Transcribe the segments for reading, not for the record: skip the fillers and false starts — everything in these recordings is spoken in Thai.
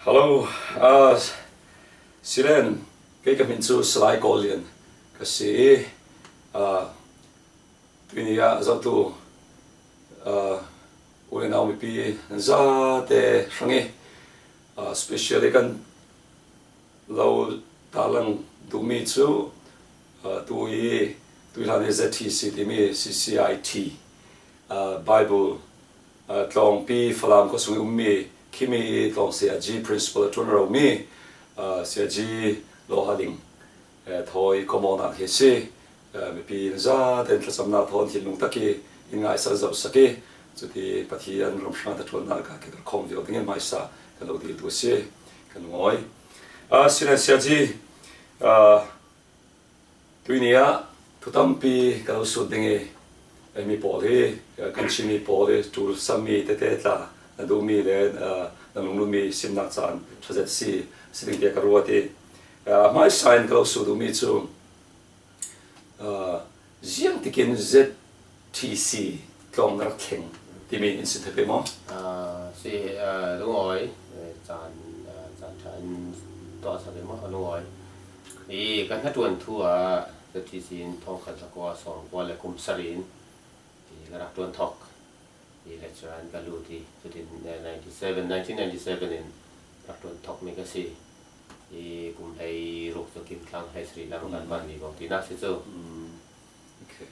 Hallo, Siren, kijk hem in zo'n slide kasi dunia zatu uli na umipi za te shangi especially kan lau talang dumi chu tui lani ZTC timi CCIT Bible tlong pi falam ko sungi ummi kimi tlong CRG principal attorney mi CRG lo hading thoi komona hesi mi pi za ten tlasamna thon thilung taki ingai sa zab sake chuti pathian romshna ta thona ka ke khom jo ding mai sa kan lo di tu se kan ngoi sina CRG tuinia tutampi ka su dinge mi pole kan chini pole tur sami te ta na do mi le na lung mi simnak chan thazet si sing te karwati mai sign ka su do mi chu ziang tikin ZTC klong na king ti mi in sinte pe mo si lungoi chan to sa pe mo lungoi ni kan ha tuan thua ZTC in thong kha ko song ko le kum sarin ti la tuan thok ti lecturer an galuti in 1997 in tuan thok me ka si i kum ai ruk to kim klang hai Sri Lankan ban ni ko ti na si chu okay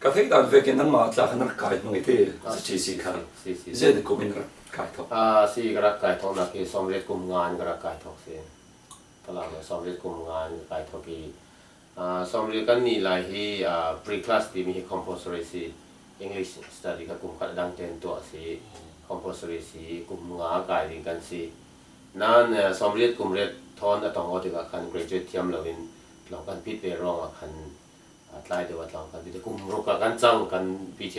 ka thei dan ve ken nang ma tla khan kai mo ite ZTC kha zed ko min kai thok si ga kai thok na ki somret kum ngan ga kai thok se tala ma somret kum ngan kai thok ki somret kan ni lai hi pre class ti mi compulsory si English study ka kum kha dang ten to si compulsory si kum nga kai ding kan si nan somret kum ret thon atong oti ka kan graduate thiam lovin long kan pit pe rong kan atlai de wat long kan ti kum ro ka kan chang kan PhD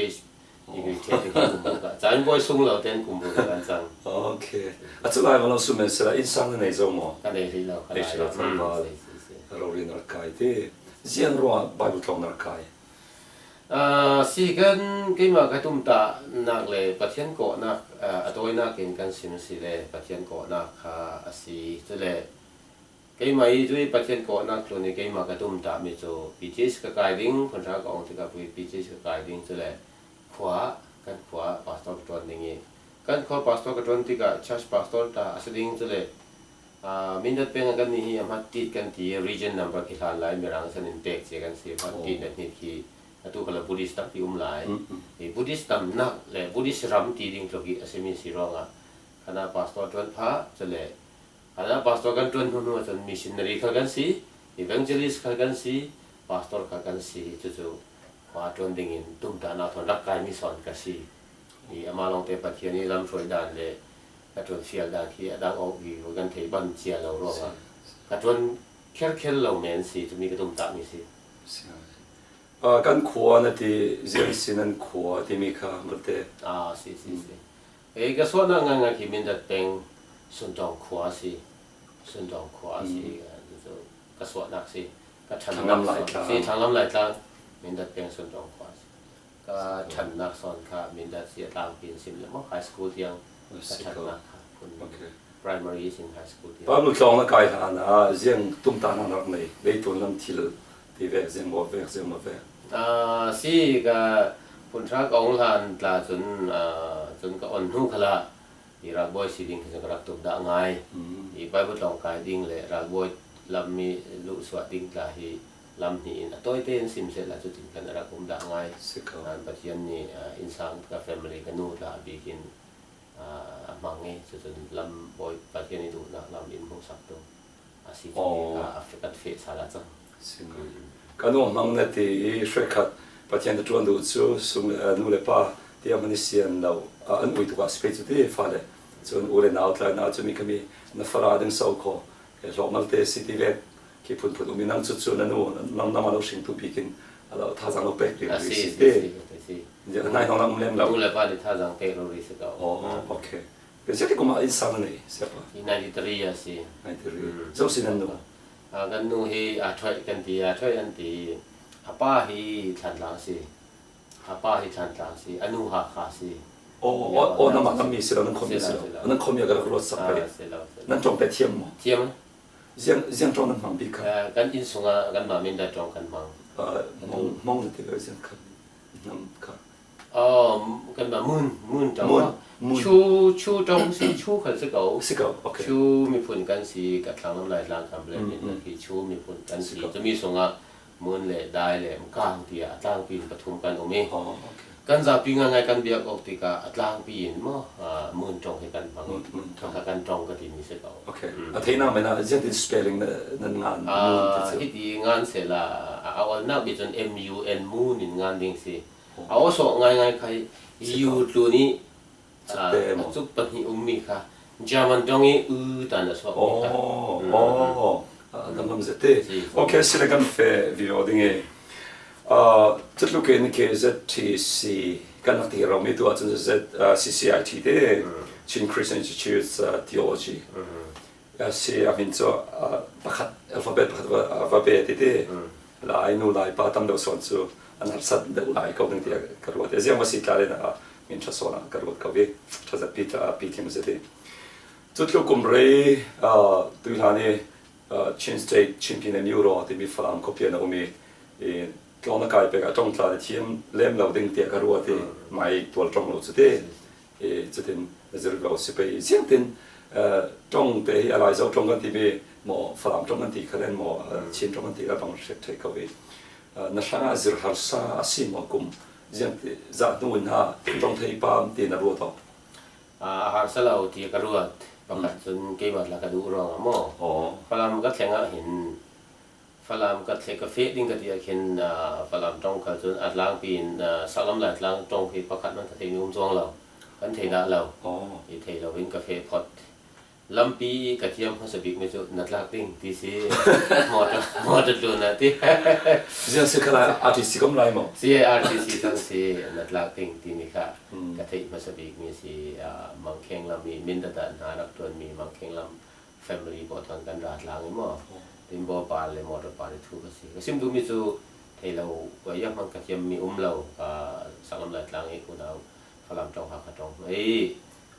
อีกเทคนิคกุมก็จานบ่ซุงเราเต้นกุมบ่กันจังโอเคอะจุลายมันเราสุเมสละอินซังในโซมอกันได้ที่เราkanได้เราฟังว่าเราเรียนนักกายที่เสียงรัวไบเบิลตรงนักกายสิกันกิมาก็ตุ้มตานักเลยปะเทียนก็นักอะตัวนักกินกันสิมสิเลยปะเทียนก็นักสิจะเลยกิมาอีด้วยปะเทียนก็นักตัวนี้กิมาก็ตุ้มตามีโจปีจิสก็กายดิ้งคนรักองที่ก็ปีจิสก็กายดิ้งจะเลยขวากันขวาพาสตอร์ตัวนี้กันขวาพาสตอร์ตัวนี้ก็ชัชพาสตอร์ตาสดิ้งจะเลยมินดัดเป็นกันนี่มาติดกันที่ region number ที่หลายหลายมีรังสันนิเทศกันสิพันติดนี่ที่ตัวก็เลยบุริสตัมที่หลายบุริสตัมนักเลยบุริสรัมที่ดิ้งตัวกี้สิมีสิรองคณะพาสตอร์ตัวพาจะเลยคณะพาสตอร์กันตัวนู้นจะมิชชันนารีเขากันสิอีเวนเจลิสเขากันสิพาสตอร์เขากันสิจู่ว่าตัวดิ้งตุ้มตาหน้าทนรักกายมีสอนกันสินี่อามาลองเตะปัจเจียนี่ลำช่วยด่านเลยกระตุ้นเสียด่านที่ดังออกอยู่กันที่บ้านเจียเราร้องกระตุ้นเคลเราเหม็นสิจะมีกระตุ้มตามีสิกันขวานะที่เจริสินันขวาที่มีข้ามันเตะสิก็ส่วนนั้นงานที่มันจะเป็นส่วนจองขวาสิส่วนจองขวาสิก็ส่วนนักสิก็ฉันน้ำไหลสิทางน้ำไหลตามันจะเป็นส่วนจองขวาก็ฉันนักสอนค่ะมันจะเสียตามปีนสิบแล้วมั้งไฮสคูลที่ยังก็ฉันนักค่ะคุณ primary in high school ป้าลูกสองนักกายฐานเสียงตุ้มตาหนักเลยเบตุนลำทิลที่เวกเสียงบ่เวกเสียงมาเวกสิก็คุณชักองหลานตาจนก็อ่อนหูขละอีรักบ่อยสิดิ้งจะรักตุบด่างไงอีไปบุตรลองกายดิ้งเลยรักบ่อยลำมีลูกสวัสดิ้งตาฮีลำนี้นะตัวเต้นสิมเสร็จแล้วจะถึงกันรักผมด่างไงอันปัจจุบันนี้อินสานกับ family กันนู่นละบีกินมังเงจนลำบ่อยปัจจุบันนี้ดูนะลำอินพงศักดิ์ตัวอาศิจก็อัฟริกันเฟสอะไรจังกันนู่นมังเนี่ยที่ช่วยขัดปัจจุบันตัวดูซูสุงนู่นเลยป้าที่มันเสียนเราอันอุ้ยตัวสเปซที่ฟ้าเลยจนอุเรนเอาท์ไลน์จะมีก็มีนักฟราดึงเสาโคลองมาเตะสิที่เวกที่พุ่นพุ่นมีนั่งจุดนั่นนู่นนั่งน้ำมันเราชิงตุบีกินเราท่าทางเราเป๊กเลยสิเดี๋ยวนายน้องเราเล่นเราเลยป้าที่ท่าทางเป๊กเราเลยสิก็โอเคเป็นสิ่งที่กูมาอินสานนี่ใช่ปะใน93สิ93เจ้าสินั่นนู่กันนู่นฮีช่วยกันตีช่วยกันตีป้าฮีทันหลังสิป้าฮีทันหลังสิอนุหาขาสิ น้ำมันน้ำมีสิแล้วนั่นคมมีสิแล้วนั่นคมอยากจะรถสับไปนั่นจงแต่เทียมมั้งเทียมยังจงนั่นมังบีค่ะกันอินสุงะกันมามินได้จงกันมังมองที่เรายังครับน้ำค่ะกันมามื่นจงชูจงสิชูขันสิเก่าโอเคชูมีผลกันสิกับทางน้ำลายล้างคำเลยนี่คือชูมีผลกันสิจะมีสุงะมื่นเลยได้เลยมันกลางเตียต่างปีนปฐุมกันโอเมกันจะปีงานไงกันเบียกออกติกาต่างปีนมั้งมื่นจงให้กันบางถ้ากันจงก็ดีมีสิเก่าโอเคที่นั่นไม่น่าจะติด spelling นั่นงานที่ดีงานเสร็จละเอาหน้าบิจน MUN มูนงานดิ่งสิเอาส่งง่ายๆใครอยู่ตัวนี้จุดปัญหามีค่ะจามันตรงนี้ตานสอบมีค่ะนั่นมันจะเตะโอเคสิ่งกันเฟวิโอดิ่งจุดลูกเอ็นเคสที่ซีกันที่เราไม่ตัวจนจะCCIT เด้ชิน Christian Institute Theologyซีอาวินโซประคัดอัลฟาเบตประคัดอัลฟาเบตเด้ลายนูลายป้าตั้มเดาส่วนสูอันนั้นสัตว์เดาลายเขาดึงที่กระโดดเดี๋ยวมาสิการเลยนะมินชาโซนกระโดดเขาเวกชาจะปีที่มันจะเด้จุดลูกกุมเรย์ตุลานีชินสเตทแชมเปี้ยนในยูโรที่มีฝรั่งคบเพียนเอามีตอนนั้นกลายเป็นจงตลาดทีมเล่มเราดึงเตียกระโดดที่ไม่ตัวจงเราจะเด้จะเป็นจะเรียกว่าสิไปเสียงตินจงแต่อะไรจะจงกันที่มีหมอฝรั่งจงกันที่คะแนนหมอชินจงกันที่เราต้องเช็คเขาเวนั่นช่างอาจจะหาสาสิมกุมยังจะนู่นฮะจงที่ปามที่นรวดหาสเราที่กระโดดประกาศจนเกี่ยวกับกระดูกรองหม้อฝรั่งก็แข่งเห็นฝรั่งก็เทกาแฟดิ้งก็ที่เห็นฝรั่งจงก็จนอัดล้างปีนสารลำหลายล้างจงที่ประกาศมันก็ที่นุ่มจงเรากันเทน่าเราที่เทเราเป็นกาแฟพอดลำปีกระเทียมเขาสบิกไม่จุนัดลากดิ้งที่ซีหมดจุดนะที่ยังสิ่งอะไรอาร์ติสต์ก็ไม่มั้งซีอาร์ติสต์ทั้งซีนัดลากดิ้งที่นี่ค่ะกระเทียมเขาสบิกมีซีมังเข่งลำมีมินดัดหานักตัวมีมังเข่งลำ family บอทันกันรัดล้างอีหม้อดินบ่อปานเลยมอเตอร์ปานทุกก็ซีก็ซิมดูมีจุที่เราว่ายังมันกระเทียมมีเราสังลำหลายล้างอีกคนเอาฝรั่งจงหาขจง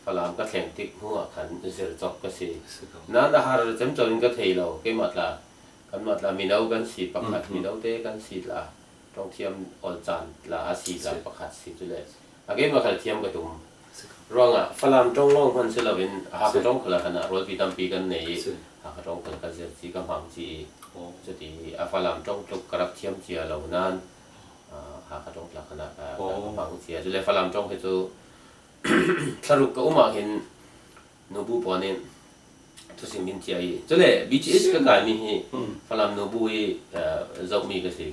ฝรั่งก็แข่งติ๊กหัวขันเสียจบก็สินั่นอาหารจำจนก็เทเราเกี่ยมัดละกันมัดละมีเอากันสีประคัดมีเอาเตะกันสีละต้องเทียมออนจันละสีละประคัดสีจุเลยอาเกี่ยมาขัดเทียมกระตุ้มร้องฝรั่งจงร้องพันเสลวินหากจงขลังขนาดรถปีตามปีกันในหากจงขลังกันสีกำพังสีจะดีฝรั่งจงจุกกระเทียมเจียเหล่านั้นหากจงขลังขนาดกำพังเจียจุเลยฝรั่งจงให้จูสรุปก็มาเห็นโนบุปอเนี่ยทุกสิ่งมินเจียจุเลยบีชเอสก็กลายมีฝรั่งโนบุจะมีก็สิ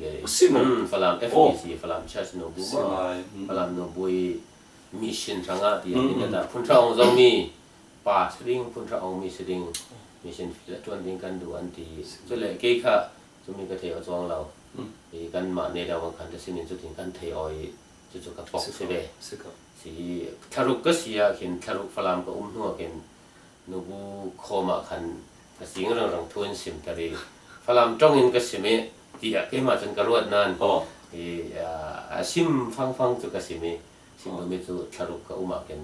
ฝรั่ง FBC ฝรั่งชัชโนบุมาฝรั่งโนบุมิชชั่นสังกัดที่นี่นะพุ่นชาองจะมีป่าสริงพุ่นชาองมีสริงมิชชั่นฟิลต์วันดิ้งกันดูอันที่จุเลยเกี่ยค่ะจะมีก็เที่ยวจองเรากันมาในดาวอังคารจะสิ่งนี้จุดถึงกันเที่ยวจุดกับปอกเสด็จสีทารุกก็เสียเห็นทารุกฝรั่งก็หัวเห็นนูบูโคมาคันสิ่งเรื่องทวนสิมตะรีฝรั่งจ้องเห็นก็สิเมที่เกี่ยมาจนกระโดดนั่นซิมฟังจุกสิเมซิมไม่จุทารุกก็มาเห็น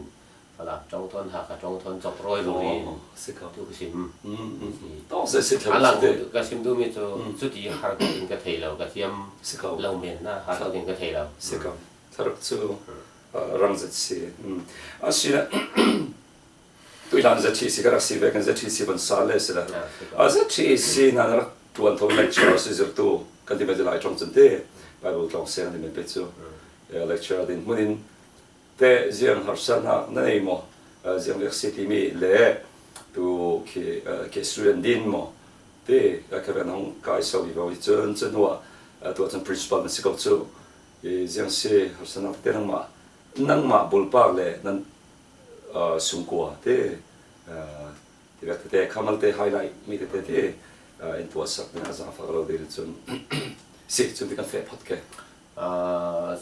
ฝรั่งจ้องทนหากจ้องทนจบร้อยลุยทุกสิมต้องเสียหลังก็สิมดูไม่จุดที่หาก็เห็นก็เทเราก็เทียมเราเมียนนะหาก็เห็นก็เทเราทารุกจูรังจัดสีอาชีพตัวหลังจัดสีก็รักสีเวกันจัดสีบนซาเลสละจัดสีนั่นรักตัวนั้นเลคเชอร์สิจตัวกันที่ไม่ได้ไล่จงจันเต้ไปบอกลองเสียงที่มันเป็นจูเลคเชอร์ดินมันแต่เสียงหัศนะนั่นเองมั้งเสียงเวกซิตี้มีเล่ตัวเคสตูเดนดินมั้งแต่ก็เป็นน้องกายสาววิวจนว่าตัวจน principal มันสิกับจูเสียงเสียหัศนะเตนังมาบุลปากเลยนั่นสุงกัวเต้ที่แบบเต้ข้ามันเต้ไฮไลท์มีเต้อินตัวสักเป็นอาจารย์ฝากเราเดี๋ยวจนที่กันเฟะพอดแค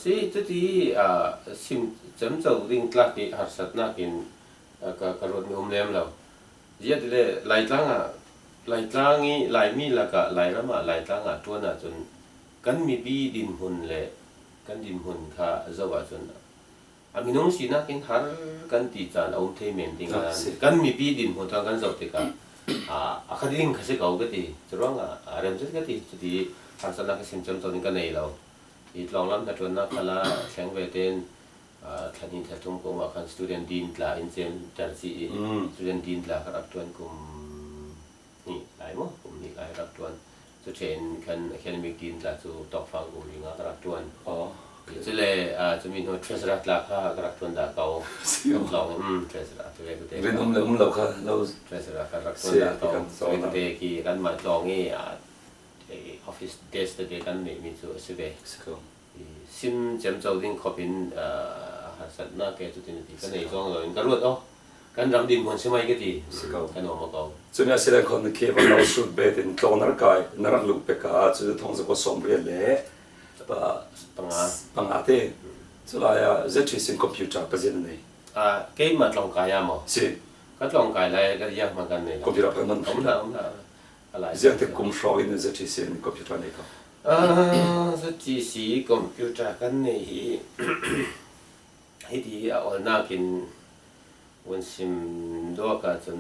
สิจุดที่ซิมจำเจ้าดิ่งกลักที่หัดสัตว์นักกินก็กระโดดมีเลี้ยมเราเยอะที่เลยไหลตั้งนี้ไหลมีแล้วก็ไหลแล้วมาไหลตั้งตัวน่ะจนกันมีบีดินหุ่นเลยกันดินหุ่นค่ะจะว่าจน มีน้องสินะกินหากันตีจานเอาเทเมนติงกันมีปีดินหัวทางกันสอบติกาอาคาดิ้งเขาสิเขาก็ตีจะร้องเริ่มจะก็ตีจะดีทางสนักสิมจำตัวนี้กันในเราอีกลองล้ำแต่จนนักละแข่งเวทีทันทีถ้าทุ่มก็มาคัน student dean ละ in same จันทร์ student dean ละครับตัวกลุ่มนี่หลายมั้งกลุ่มนี้หลายครับตัวจะเช่นคัน academic dean ละจะตอกฟังกลุ่มนี้ครับตัวจะเลยจะมีหน่วย treasurer ละครับตัวด่าเขาลอง treasurer ตัวเองก็ได้ เรื่องนั้นเราค่ะเรา treasurer ครับตัวด่าเขาตัวเองก็ได้กี่กันมาลองนี่office desk ตัวเองกันนี่มีตัวสิเบซิมจำเจ้าดิ้งขบินสัตว์น่าแก่จุดนี้กันในช่วงเราก็รู้กันรำดินคนใช่ไหมก็ดีกันออกมาเก่าส่วนใหญ่เสียงคนเคยว่าเราสุดเบ็ดในตอนนั้นกายนรกลุกเปกาจะท้องจะก็สมเรียนเละปังอาเต้สุดท้ายจะใช้สิ่งคอมพิวเตอร์ประเด็นนี้เกมมันลองกายมั้งสิก็ลองกายอะไรก็ยากเหมือนกันเนี่ยคอมพิวเตอร์มันอะไรจะที่คุมชอยนี่จะใช้สิ่งคอมพิวเตอร์นี่ครับจะใช้สิ่งคอมพิวเตอร์กันนี่ให้ดีเอาหน้ากินวันสิมดูกันจน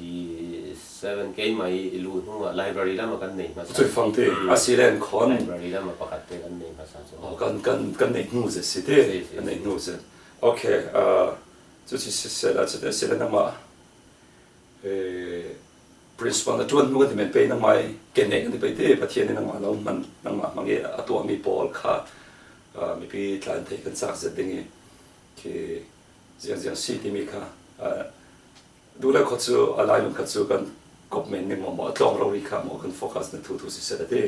97เกมไม่รู้หัวไลบรารีแล้วมากันนี่มาช่วยฟังที่อาศิเลนคอนไลบรารีแล้วมาประกาศกันนี่ภาษาจีนกันในหูจะสิเด้กันในหูจะโอเคจะที่เสร็จแล้วจะได้เสร็จแล้วมาprincipal นะจวนนู้นที่มันเป็นนักไม้เก่งเองที่ไปที่ประเทศนี้นักไม้เรามันนักไม้บางอย่างตัวมีบอลค่ะมีพี่ทานที่กันสักเสร็จดิ่งที่อย่างสิ่งที่มีค่ะดูแลข้อจูอะไรมันข้อจูกันกบเมนนี่มันมาต้องเราวิเคราะห์มันกันโฟกัสในทุกๆสิ่งที่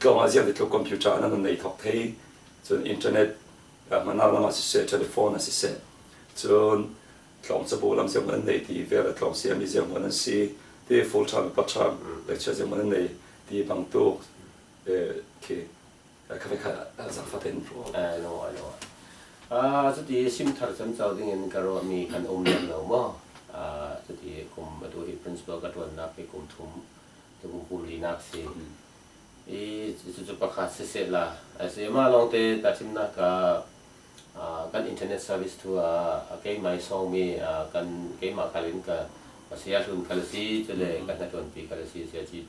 ก็มาอย่างที่ตัวคอมพิวเตอร์นั้นในท็อปที่จนอินเทอร์เน็ตมันน่ามาสิ่งเทเลโฟนสิ่งจนลองจะบอกลำเสียงมันในที่เวลาลองเสียงมีเสียงมันนั่นสิที่ full time part time เลคเชอร์เสียงมันในที่บางตัวที่เขาไม่ค่อยสักฟัดเองรู้สุดที่ซิมทาร์สันเจ้าดิ่งก็รู้มีคันอมเลี้ยงเรามั้งสุดที่กลุ่มตัวที่ principal ก็ตัวนักไปกลุ่มทุ่มตัวกลุ่มลีนักสิสุดจะประกาศเสร็จละเสียมาลองเตะตัดสินนักกันอินเทอร์เน็ตเซอร์วิสทัวร์เกมไม่ส่งมีกันเกมมาคาลินกับเสียทุนคาลิซีจะเลยกันในตัวปีคาลิซีเสียจี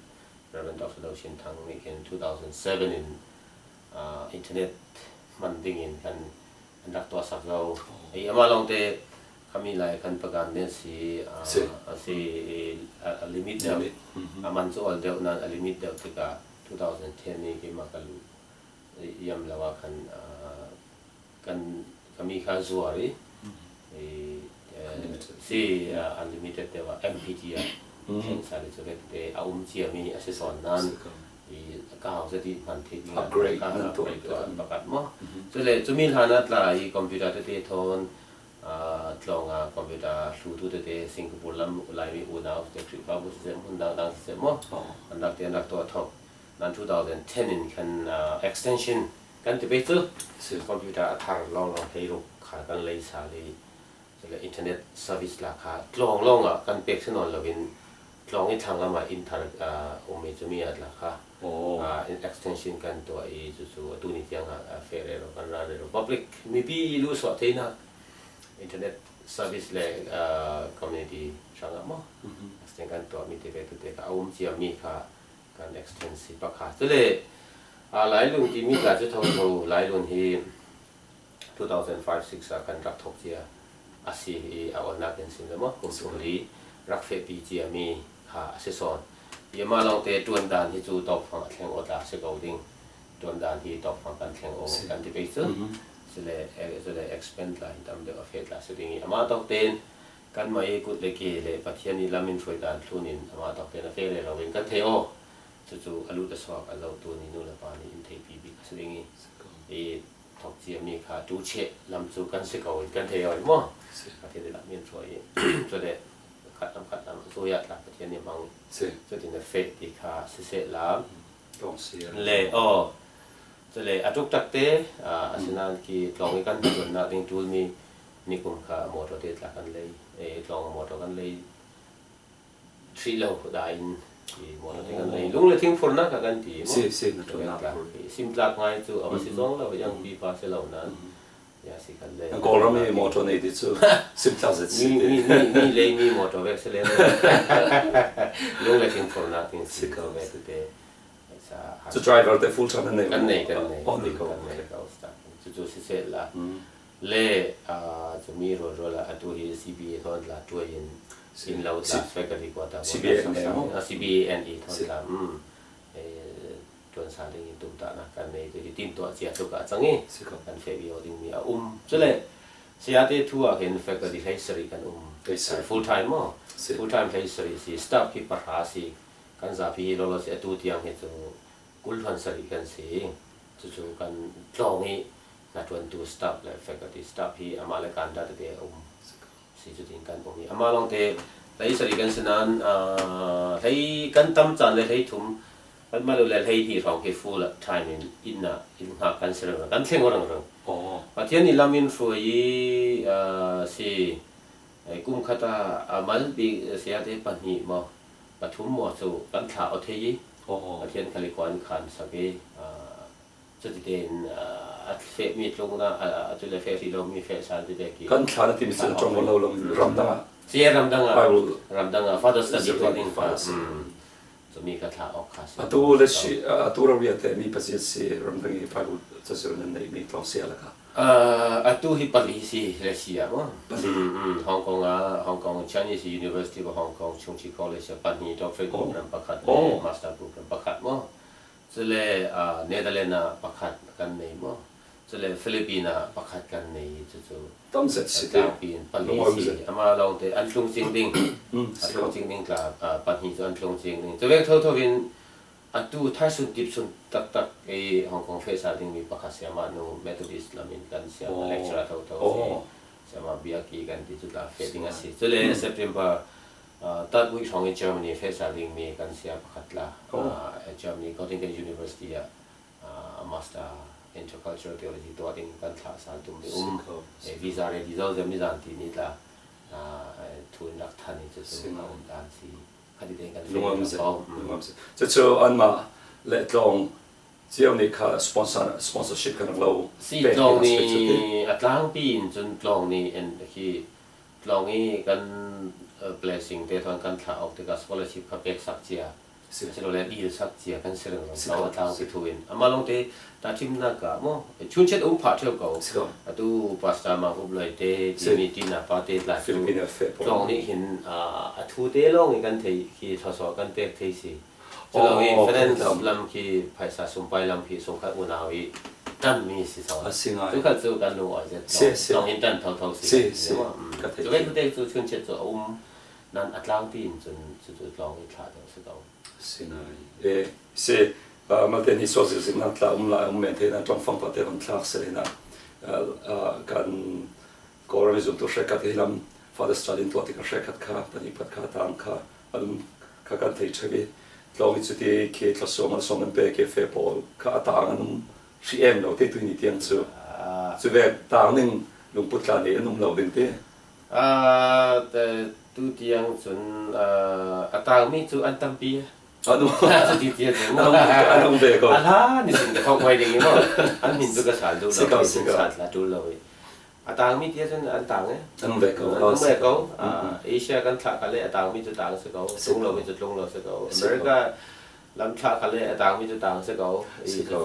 Reverend of the Ocean ทั้งนี้in 2007 in internet มันดิ่งกันนักตัวสักเรามาลองเตะเขามีหลายคันประกันเนี่ยสิลิมิตเดียวมันจะเอาเดียวนั้นลิมิตเดียวที่กับ2010นี่ที่มากันย้ำแล้วว่ากันมีค่าส่วนสิunlimited แต่ว่า MPG เช่นสารสกัดแต่เอาเชียมีอ accessory นั้นก้าวจะที่มันที่การตัวประกาศมั้งส่วนเลยจะมีฐานะหลายคอมพิวเตอร์ที่ทนลองคอมพิวเตอร์สูตรที่สิงคโปร์ลำหลายมีอุณหภูมิที่ฟ้าบุษเซมหุ่นดังเซมมั้งอันดับที่อันดับตัวท็อปนั้น2010นี่คัน extension กันที่ไปซื้อคอมพิวเตอร์อัตราลองให้ลูกค้ากันเลยสาลีส่วนอินเทอร์เน็ตเซอร์วิสราคาลองกันเปกชนนเราเป็นลองให้ทางละมาอินเทอร์โอเมจะมีอะไรค่ะextension กันตัวจู่ๆตัวนี้ยังเฟรเรากันร้านเรา public มีพี่รู้สวดที่นะอินเทอร์เน็ตเซอร์วิสเลยcommunity ช่างมั้ง extend กันตัวมีที่ไปตัวเด็กเอาเชียมีค่ะการ extensive ประกาศส่วนเลยหลายรุ่นที่มีการจะทำเราหลายรุ่นที่2005-06กันรับทบเชียอาศัยเอาหน้าเป็นสิ่งละมั้งผมสุริรักเฟปีเชียมีค่ะเซซอนยามาลองเตะจวนดานที่จูตอกฟังแข่งอดาเสกเอาดิ้งจวนดานที่ตอกฟังกันแข่งโอกันที่ไปซื้อจะเลย expand ละตามเดือดเฟดละสุดนี้อามาตอกเต้นกันมาเอกุดเล็กเลยปัจจัยนี้ลามินช่วยดานทุนินอามาตอกเต้นเฟดเลยเราเป็นกันเทโอจู่ๆอลูตสวากเราตัวนี้นู่นละปานี่อินเทปีบีสุดนี้ทอกเจียมีค่ะจูเชลำจูกันเสกเอากันเทโอมั้งประเทศละมินช่วยจะได้ขัดน้ำสุยะละประเทศนี้บางจะถึงเฟดที่ค่ะเสร็จแล้วเลยจะเลยอาทุกตักเตะอาศัยนั้นที่ลองกันจนนักดิ้งจูมีนี่คุ้มค่ามอเตอร์เดทละกันเลยลองมอเตอร์กันเลยทรีโลได้ที่มอเตอร์กันเลยลุงเลยทิ้งฝนนักกันที่สินั่นตัวนักซิมลักง่ายจู่เอาไปสิจ้องแล้วยังปีพาเสร็จแล้วนั้น ya si kan le Ko rami motor nei di chu simplazet ni le ni motor ve se le lo le tin for nothing si ko ve te sa to driver the full time nei kan nei on the go ka sta chu si se la le chu mi ro la atu hi CBA thon la tu in lo la faculty ko ta CBA and it thon la tuan sa ding tum ta na kan nei te tin to sia to ka changi kan fe bi oding mi chule sia te thu a ken faculty history kan full time mo full time history si staff ki parha si kan za phi lo lo se tu tiang he chu kul than sari kan si chu kan tlong hi na tuan tu staff le faculty staff hi amale kan da te si chu tin kan mi amalong te lai sari kan sanan thei kan tam chan le thei thum kan ma lo le thei hi rong ke full time in ha kan sera kan thleng orang pathian ni lamin fo yi si kum khata amal bi sia te pani mo pathum mo chu kan tha o thei pathian khali kwan khan sake chu ti den at fe mi tlong na chu le fe ri lo mi fe sal de ki kan thla na tim se chong lo lo ram da sia ram danga father study training fa so mi ka tha ok khas atu le shi atu ra ri te mi pasia se ram da ngi pa lu cha se ran nei mi tlong se la ka atu hi pali si le sia mo Hong Kong Chinese University of Hong Kong Chung Chi College pani doctorate program pakhat master program pakhat mo chule Netherlands pakhat kan nei mo chule Philippines pakhat kan nei chu tam set si te pin pali si ama long te an tlung jing ding tlung jing ding kla pani chu an tlung jing ding chwe tho win atu thai sun tip sun tak e Hong Kong face ding mi pakhat sia ma no Methodist lamin kan sia lecturer tho sia ma bia ki kan ti chu ta fe ding asi chule September third week Hong in Germany face ding mi kan sia pakhat la Germany Göttingen University master intercultural theology to ding kan thla sa tum visa ready zo jam ni jan ti ni la thu nak thani chu dan si khadi den kan lungam se chu an ma le tlong chiao ni kha sponsorship kan lo si tlong ni atlang pin chun tlong ni en ki tlong ni kan blessing te thon kan thla ok te ka scholarship kha pek sak chia silo le di sak chia kan sereng lo atlang pi thuin amalong te ta chim na ka mo chun chet pha theu ko atu pasta ma ublai te mi ti na pa te la Filipino fe tlong ni hin athu te long kan thei ki thoso kan pek thei si chilo i friends lam ki phaisa sumpai lam phi songkha unawi tan mi si so asinga tu kha chu kan lo ai je long in tan thau si ka thei chu ve te chu chun chet chu nan atlang pin chun chu tlong i thla do se do sinai se ma ten hi so se na tla la men te na tong fang pa te on tla se na kan korami zum to shekat hilam father studying to ka shekat ka pani pat ka tam ka alum ka kan thei chebe tlong chu ti ke tla so ma so men pe ke fe pol ka ta anum si em lo te tu ni tiang chu ve ta ning lung put la ne num lo ding te tu tiang chun atang mi chu an tam pi anu ti ti anu ve ko ala ni sin ka khong mai ding mo an min tu ka sal du lo sin sat la du lo atang mi ti chun an tang anu ve ko Asia kan thla ka le atang mi chu tang se ko tung lo mi chu tung lo se ko America lam thla ka le atang mi chu tang se ko i chu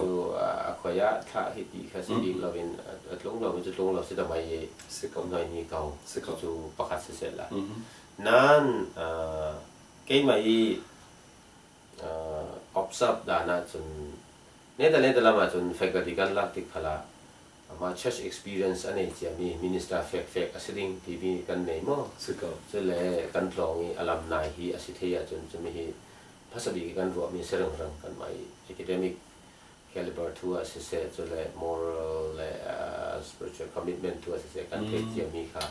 khoya thla hi ti kha si ding lo win tlung lo mi chu tlung lo se da mai se ko noi ni ko se ko chu pakhat se la nan ke mai observe dana chun Netherlands lama chun faculty kan lak tik khala ama church experience ane chami minister fek asiding tv kan nei mo siko chule kan tlongi alumni hi asithia chun chumi hi phasabi kan ro mi serang rang kan mai academic caliber to assess chule moral spiritual commitment to assess kan te chami kha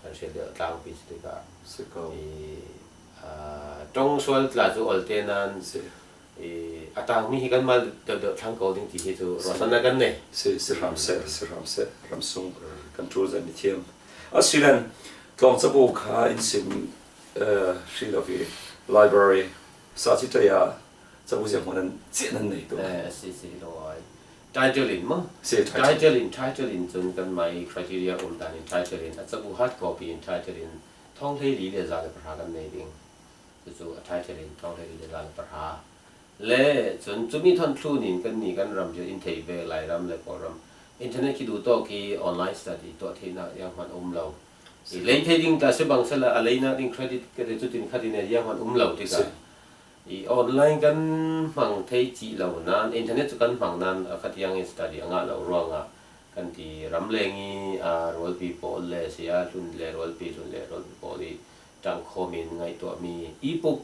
kan se de tang pi stika siko tong sol tla chu oltenan atang mi kan mal de thang ko ding ti hi chu rosana kan ne se ram sung controls and team asilan tlong chabu kha in sim shilovi library sa chi ta ya chabu jam honan chen nei to si lo ai Titlin mo. Se Titlin chun kan mai criteria dan in Titlin at sabu hard copy in Titlin thong thei li le za le pra kan nei ding. Chu Titlin thong thei li le za le pra. Le chun chumi thon thlu nin kan ni kan ram je in thei ve lai ram le ko ram. Internet ki du to ki online study to thei na yang man lo. I le thei ding ta se bang sala alaina ding credit ke de chu tin khatin yang man lo ti ka. I online kan mang thei chi lo nan internet chu kan mang nan khatiang study anga lo ronga kan ti ram lengi role people le sia tun le role people li tang comment ngai to mi ebook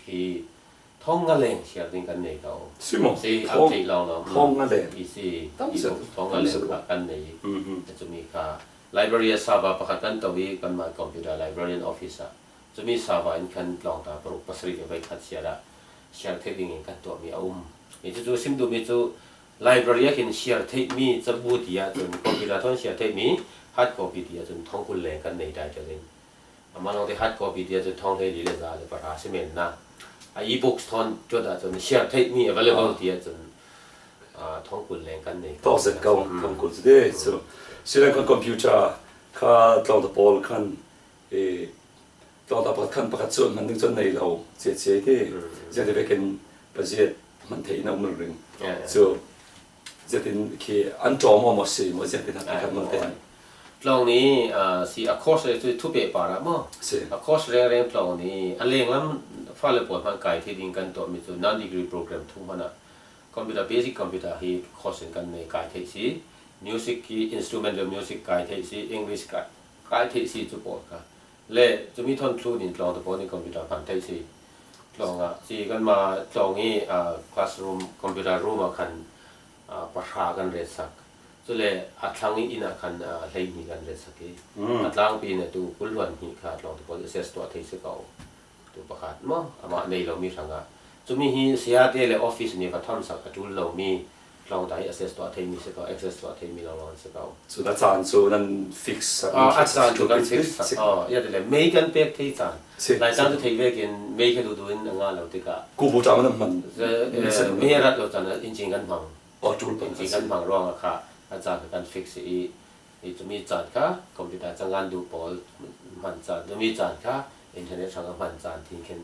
ki thong nga leng sia ding kan nei ka Simo si update lo no thong nga leng i si ebook thong nga leng kan nei chu mi ka library saba pakhat kan to wi kan ma computer librarian officer chu mi saba in kan long ta pro pasri ke bai khat sia da share taking in kan to mi mi chu sim du mi chu library kin share take mi chabu dia chun computer thon share take mi hard copy dia chun thong kul le kan nei dai jalin amano de hard copy dia chu thong le li le za le para simen na e-books thon chu da chun share take mi available dia chun thong kul le kan nei to se ka thong kul de so sila kan computer ka tlong the ball kan tlong ta kan pakhat chun man ding chun nei lo che ke je de ken budget man thei na umr ring so zetin ki an to mo se mo zetin ha kan man ten tlong ni si a course le tu pe para mo se a course re tlong ni a leng lam fa le po man kai thi ding kan to mi chu non degree program thu mana computer basic computer hi course kan nei kai thi si music ki instrumental music kai thi si english kai thi si chu po ka le chu mi thon thlu ni tlong to po ni computer phan thi si tlong si kan ma tlong ni classroom computer room kan pasha kan re sak so le athlang ina kan lei ni kan re saki atlang pi ne tu kulwan hi kha long to assess to thei se ka tu pakhat mo ama nei lo mi thanga chumi hi sia te le office ni ka tham sak atul lo mi long dai assess to thei mi se ka access to thei mi lo se ka so that's on so then fix atsan tu kan fix ya de le mei kan pek thei chan lai chan tu thei ve kin mei ka du in anga lo ti ka ku bu ta man me rat lo chan in jing kan mang or tul in jing kan mang rong kha acha kan fix i tu mi chan ka computer changan du pol man chan tu mi chan ka internet sang man chan thi ken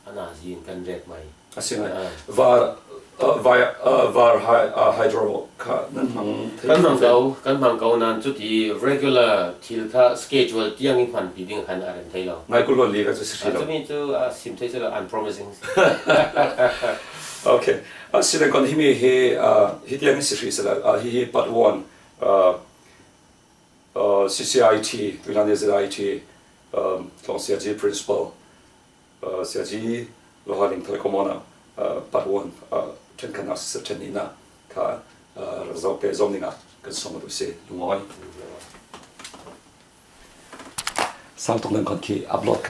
ana jin kan ret mai asinga var hydro ka nan mang kan mang kau nan chu ti regular thil kha schedule tiang in phan pi ding khan aren thei lo ngai ku lo li ka chu si lo chu mi chu sim thei chu unpromising okay asile kon himi he hi tiang si sila hi part 1 CCIT Tuilan ZIT Tong CRG principal CRG Lohaling Telecomona part 1 chen kana sa chenina ka result pe zomninga kan somo du se lungoi sang tok nan kon ki upload